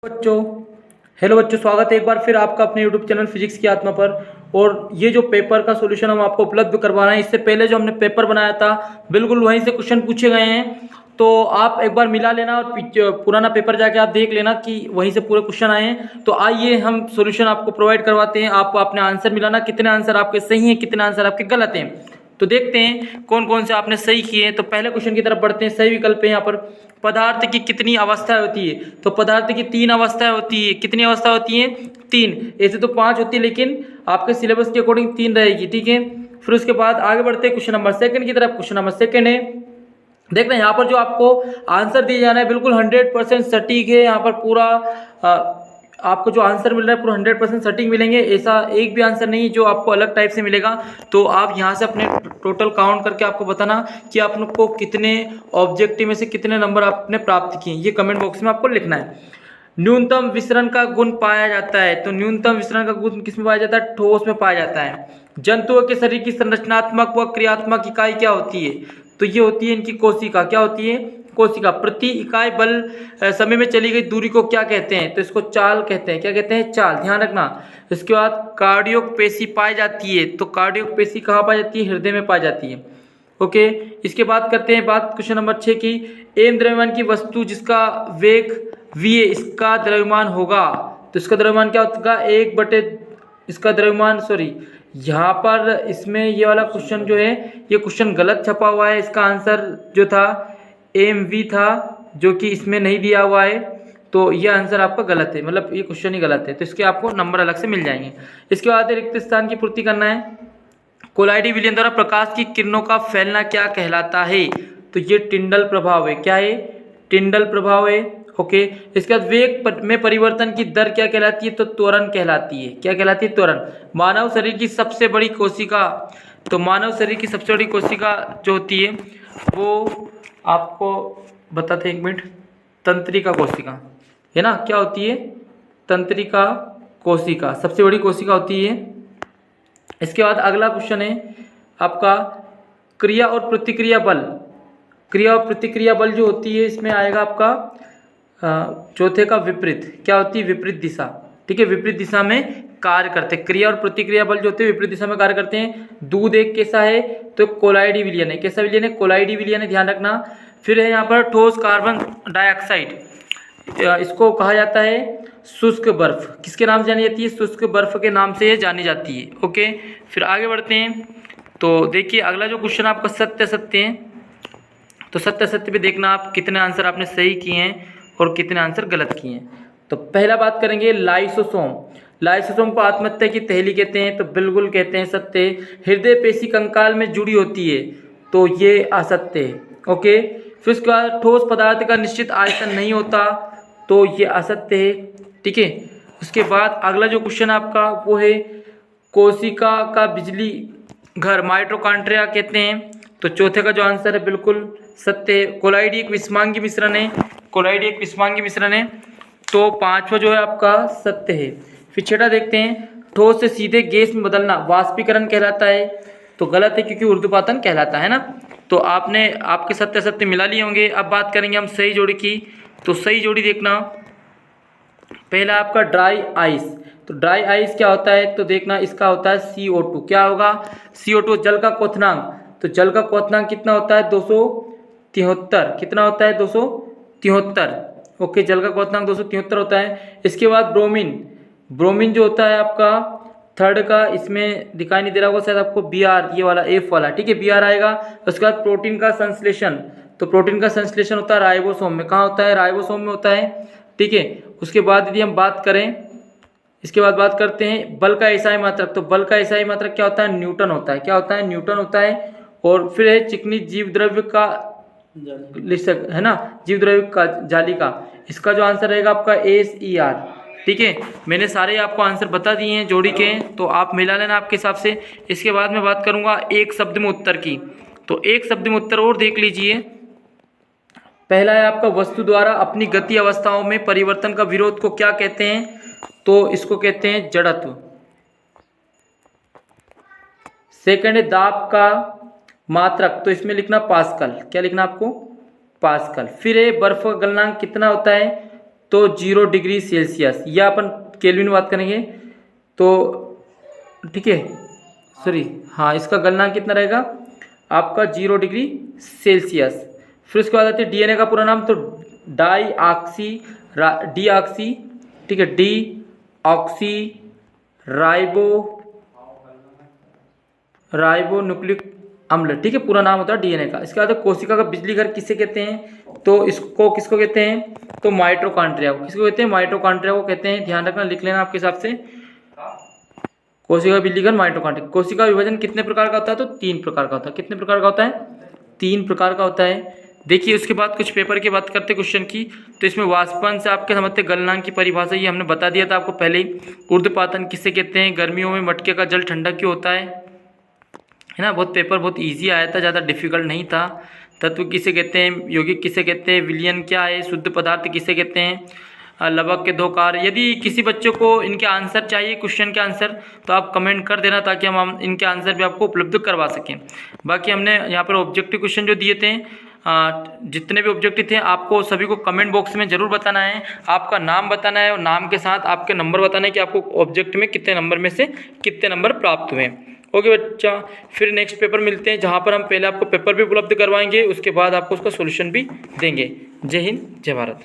बच्चों हेलो बच्चों, स्वागत है एक बार फिर आपका अपने YouTube चैनल फिजिक्स की आत्मा पर। और ये जो पेपर का सॉल्यूशन हम आपको उपलब्ध करवा रहे हैं, इससे पहले जो हमने पेपर बनाया था बिल्कुल वहीं से क्वेश्चन पूछे गए हैं। तो आप एक बार मिला लेना और पुराना पेपर जाके आप देख लेना कि वहीं से पूरे क्वेश्चन आए हैं। तो आइए हम सॉल्यूशन आपको प्रोवाइड करवाते हैं, आप अपने आंसर मिलाना, कितने आंसर आपके सही हैं कितने आंसर आपके गलत हैं। तो देखते हैं कौन कौन से आपने सही किए हैं। तो पहले क्वेश्चन की तरफ बढ़ते हैं। सही विकल्प है यहाँ पर, पदार्थ की कितनी अवस्थाएं होती है। तो पदार्थ की 3 अवस्थाएं होती है। कितनी अवस्था होती है? 3। ऐसे तो 5 होती है, लेकिन आपके सिलेबस के अकॉर्डिंग 3 रहेगी, ठीक है। फिर उसके बाद आगे बढ़ते हैं क्वेश्चन नंबर सेकंड की तरफ। क्वेश्चन नंबर सेकंड है, देखना यहाँ पर जो आपको आंसर दिया जाना है बिल्कुल 100% सटीक है। यहाँ पर पूरा आपको जो आंसर मिल रहा है पूरा 100% सटीक मिलेंगे। ऐसा एक भी आंसर नहीं जो आपको अलग टाइप से मिलेगा। तो आप यहाँ से अपने टोटल काउंट करके आपको बताना कि आपको कितने ऑब्जेक्टिव में से कितने नंबर आपने प्राप्त किए, ये कमेंट बॉक्स में आपको लिखना है। न्यूनतम विसरण का गुण पाया जाता है। तो न्यूनतम विसरण का गुण किस में पाया जाता है? ठोस में पाया जाता है। जंतुओं के शरीर की संरचनात्मक व क्रियात्मक इकाई क्या होती है? तो ये होती है इनकी कोशिका। क्या होती है? कोशिका। प्रति इकाई बल समय में चली गई दूरी को क्या कहते हैं? तो इसको चाल कहते हैं। क्या कहते हैं? चाल। ध्यान रखना। इसके बाद कार्डियोक पेशी पाई जाती है। तो कार्डियोक पेशी कहाँ पाई जाती है? हृदय में पाई जाती है। ओके, इसके बाद करते हैं बात क्वेश्चन नंबर 6 की। एम द्रव्यमान की वस्तु जिसका वेग v है, इसका द्रव्यमान होगा। तो इसका द्रव्यमान क्या होगा? 1/, इसका द्रव्यमान, सॉरी यहाँ पर इसमें ये वाला क्वेश्चन जो है ये क्वेश्चन गलत छपा हुआ है। इसका आंसर जो था mv था, जो कि इसमें नहीं दिया हुआ है। तो ये आंसर आपका गलत है, मतलब ये क्वेश्चन ही गलत है। तो इसके आपको नंबर अलग से मिल जाएंगे। इसके बाद रिक्त स्थान की पूर्ति करना है। कोलाइडी विलयन द्वारा प्रकाश की किरणों का फैलना क्या कहलाता है? तो ये टिंडल प्रभाव है। क्या है? टिंडल प्रभाव है। ओके, इसके बाद वेग में परिवर्तन की दर क्या कहलाती है? तो त्वरण कहलाती है। क्या कहलाती है? त्वरण। मानव शरीर की सबसे बड़ी कोशिका। तो मानव शरीर की सबसे बड़ी कोशिका जो होती है वो आपको बताते हैं, 1 मिनट। तंत्रिका कोशिका है ना। क्या होती है? तंत्रिका कोशिका सबसे बड़ी कोशिका होती है। इसके बाद अगला क्वेश्चन है आपका क्रिया और प्रतिक्रिया बल। क्रिया और प्रतिक्रिया बल जो होती है इसमें आएगा आपका चौथे का विपरीत। क्या होती है? विपरीत दिशा। ठीक है, विपरीत दिशा में कार्य करते हैं। क्रिया और प्रतिक्रिया बल जो होते हैं विपरीत दिशा में कार्य करते हैं। दूध एक कैसा है? तो कोलाइडी विलयन है। कैसा विलयन है? कोलाइडी विलयन है, ध्यान रखना। फिर है यहाँ पर ठोस कार्बन डाइऑक्साइड, इसको कहा जाता है शुष्क बर्फ। किसके नाम से जानी जाती है? शुष्क बर्फ के नाम से ये जानी जाती है। ओके, फिर आगे बढ़ते हैं। तो देखिए अगला जो क्वेश्चन आपका सत्य सत्य है। तो सत्य सत्य पे देखना आप कितने आंसर आपने सही किए हैं और कितने आंसर गलत किए हैं। तो पहला बात करेंगे लाइसोसोम। लाइसोसोम को आत्महत्या की तहेली कहते हैं। तो बिल्कुल कहते हैं सत्य। हृदय पेशी कंकाल में जुड़ी होती है। तो ये असत्य है। ओके, फिर उसके बाद ठोस पदार्थ का निश्चित आयतन नहीं होता। तो ये असत्य है। ठीक है, उसके बाद अगला जो क्वेश्चन आपका वो है कोशिका का बिजली घर माइटोकॉन्ड्रिया कहते हैं। तो चौथे का जो आंसर है बिल्कुल सत्य है। कोलाइडी एक विषमांगी मिश्रण है। कोलाइडी एक विषमांगी मिश्रण है। तो 5वां जो है आपका सत्य है। फिर 6वां देखते हैं, ठोस से सीधे गैस में बदलना वाष्पीकरण कहलाता है। तो गलत है, क्योंकि ऊर्ध्वपातन कहलाता है ना। तो आपने आपके सत्य सत्य मिला लिए होंगे। अब बात करेंगे हम सही जोड़ी की। तो सही जोड़ी देखना, पहला आपका ड्राई आइस। तो ड्राई आइस क्या होता है? तो देखना इसका होता है CO2। क्या होगा? CO2 जल का क्वथनांक। तो जल का क्वथनांक कितना होता है? 273। कितना होता है? 273। ओके, जल का क्वथनांक 273 होता है। इसके बाद ब्रोमीन। ब्रोमीन जो होता है आपका थर्ड का, इसमें दिखाई नहीं दे रहा होगा शायद आपको, Br, ये वाला F वाला। ठीक है, Br आएगा। उसके बाद प्रोटीन का संश्लेषण। तो प्रोटीन का संश्लेषण होता है राइबोसोम में। कहाँ होता है? राइबोसोम में होता है। ठीक है, उसके बाद यदि हम बात करें, इसके बाद बात करते हैं बल का एसआई मात्रक। तो बल का एसआई मात्रक क्या होता है? न्यूटन होता है। क्या होता है? न्यूटन होता है। और फिर है चिकनी जीव द्रव्य का है ना, जीव द्रव्य का जाली का। इसका जो आंसर रहेगा आपका SER। ठीक है, मैंने सारे आपको आंसर बता दिए हैं जोड़ी के, तो आप मिला लेना आपके हिसाब से। इसके बाद मैं बात करूंगा एक शब्द में उत्तर की। तो एक शब्द में उत्तर और देख लीजिए। पहला है आपका वस्तु द्वारा अपनी गति अवस्थाओं में परिवर्तन का विरोध को क्या कहते हैं? तो इसको कहते हैं जड़त्व। सेकंड है दाब का मात्रक। तो इसमें लिखना पास्कल। क्या लिखना आपको? पास्कल। फिर है बर्फ का गलनांक कितना होता है? तो 0 डिग्री सेल्सियस, या अपन केल्विन में बात करेंगे तो ठीक है, सॉरी हाँ, इसका गलनांक कितना रहेगा आपका 0 डिग्री सेल्सियस। फिर उसके बाद आती है डीएनए का पूरा नाम, तो डीऑक्सी ठीक है, डीऑक्सी राइबो न्यूक्लिक अम्ल, ठीक है, पूरा नाम होता है डीएनए का। इसके बाद कोशिका का बिजली घर किसे कहते हैं, तो इसको किसको कहते हैं, तो माइटोकॉन्ड्रिया को। किसको कहते हैं, माइटोकॉन्ड्रिया को कहते हैं। ध्यान रखना, लिख लेना आपके हिसाब से, कोशिका बिजली घर माइटोकॉन्ड्रिया। कोशिका विभाजन कितने प्रकार का होता है, तो 3 प्रकार का होता है। कितने प्रकार का होता है, 3 प्रकार का होता है। देखिए उसके बाद कुछ पेपर की बात करते क्वेश्चन की, तो इसमें वाष्पन से आपके समझते गलनांक की परिभाषा, ये हमने बता दिया था आपको पहले ही। ऊर्ध्वपातन किसे कहते हैं, गर्मियों में मटके का जल ठंडा क्यों होता है ना, बहुत पेपर बहुत इजी आया था, ज़्यादा डिफिकल्ट नहीं था। तत्व किसे कहते हैं, यौगिक किसे कहते हैं, विलयन क्या है, शुद्ध पदार्थ किसे कहते हैं, लवक के 2 कार्य। यदि किसी बच्चों को इनके आंसर चाहिए, क्वेश्चन के आंसर, तो आप कमेंट कर देना ताकि हम इनके आंसर भी आपको उपलब्ध करवा सकें। बाकी हमने यहाँ पर ऑब्जेक्टिव क्वेश्चन जो दिए थे, जितने भी ऑब्जेक्टिव थे आपको सभी को कमेंट बॉक्स में जरूर बताना है, आपका नाम बताना है और नाम के साथ आपके नंबर बताना है कि आपको ऑब्जेक्ट में कितने नंबर में से कितने नंबर प्राप्त हुए। ओके बच्चा, फिर नेक्स्ट पेपर मिलते हैं, जहाँ पर हम पहले आपको पेपर भी उपलब्ध करवाएंगे, उसके बाद आपको उसका सोल्यूशन भी देंगे। जय हिंद, जय भारत।